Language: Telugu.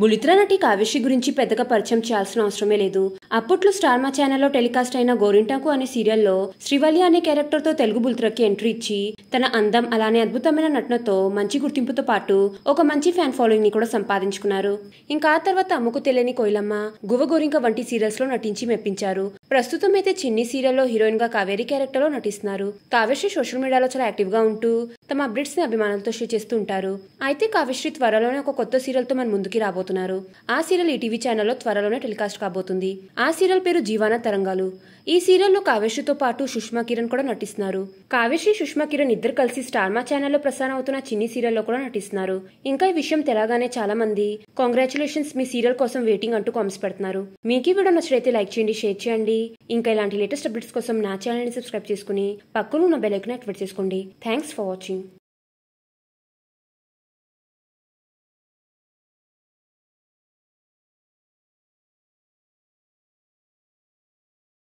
బులిత్ర నటి కావ్యశ్రీ గురించి పెద్దగా పరిచయం చేయాల్సిన అవసరమే లేదు. అప్పట్లో స్టార్ మా ఛానల్లో టెలికాస్ట్ అయిన గోరింటాకు అనే సీరియల్లో శ్రీవల్లి అనే క్యారెక్టర్తో తెలుగు బులిత్రకి ఎంట్రీ ఇచ్చి తన అందం అలానే అద్భుతమైన నటనతో మంచి గుర్తింపుతో పాటు ఒక మంచి ఫ్యాన్ ఫాలోయింగ్ ని కూడా సంపాదించుకున్నారు. ఇంకా ఆ తర్వాత అమ్మకు తెలియని కోయిలమ్మ, గువ్వగోరింక వంటి సీరియల్స్ లో నటించి మెప్పించారు. ప్రస్తుతం అయితే చిన్ని సీరియల్లో హీరోయిన్ గా కావేరి క్యారెక్టర్ లో నటిస్తున్నారు. కావ్యశ్రీ సోషల్ మీడియాలో చాలా యాక్టివ్ గా ఉంటూ తమ అప్డేట్స్ ని అభిమానులతో షేర్ చేస్తూ ఉంటారు. అయితే కావ్యశ్రీ త్వరలోనే ఒక కొత్త సీరియల్ తో మన ముందుకి రాబోతున్నారు. ఆ సీరియల్ ఈటీవీ ఛానల్లో త్వరలోనే టెలికాస్ట్ కాబోతుంది. ఆ సీరియల్ పేరు జీవాన తరంగాలు. ఈ సీరియల్లో కావ్యశ్రీతో పాటు సుష్మా కిరణ్ కూడా నటిస్తున్నారు. కావ్యశ్రీ, సుష్మా కిరణ్ ఇద్దరు కలిసి స్టార్ మా ఛానల్లో ప్రసారం అవుతున్న చిన్ని సీరియల్లో కూడా నటిస్తున్నారు. ఇంకా ఈ విషయం తెలగానే చాలా మంది కాంగ్రాచులేషన్స్, మీ సీరియల్ కోసం వెయిటింగ్ అంటూ కామెంట్స్ పెడుతున్నారు. మీకు ఈ వీడియో నచ్చితే లైక్ చేయండి, షేర్ చేయండి. ఇంకా ఇలాంటి లేటెస్ట్ అప్డేట్స్ కోసం నా ఛానల్ ని సబ్స్క్రైబ్ చేసుకుని పక్కన ఉన్న బెల్ ఐకాన్ యాక్టివేట్ చేసుకోండి. Thanks for watching.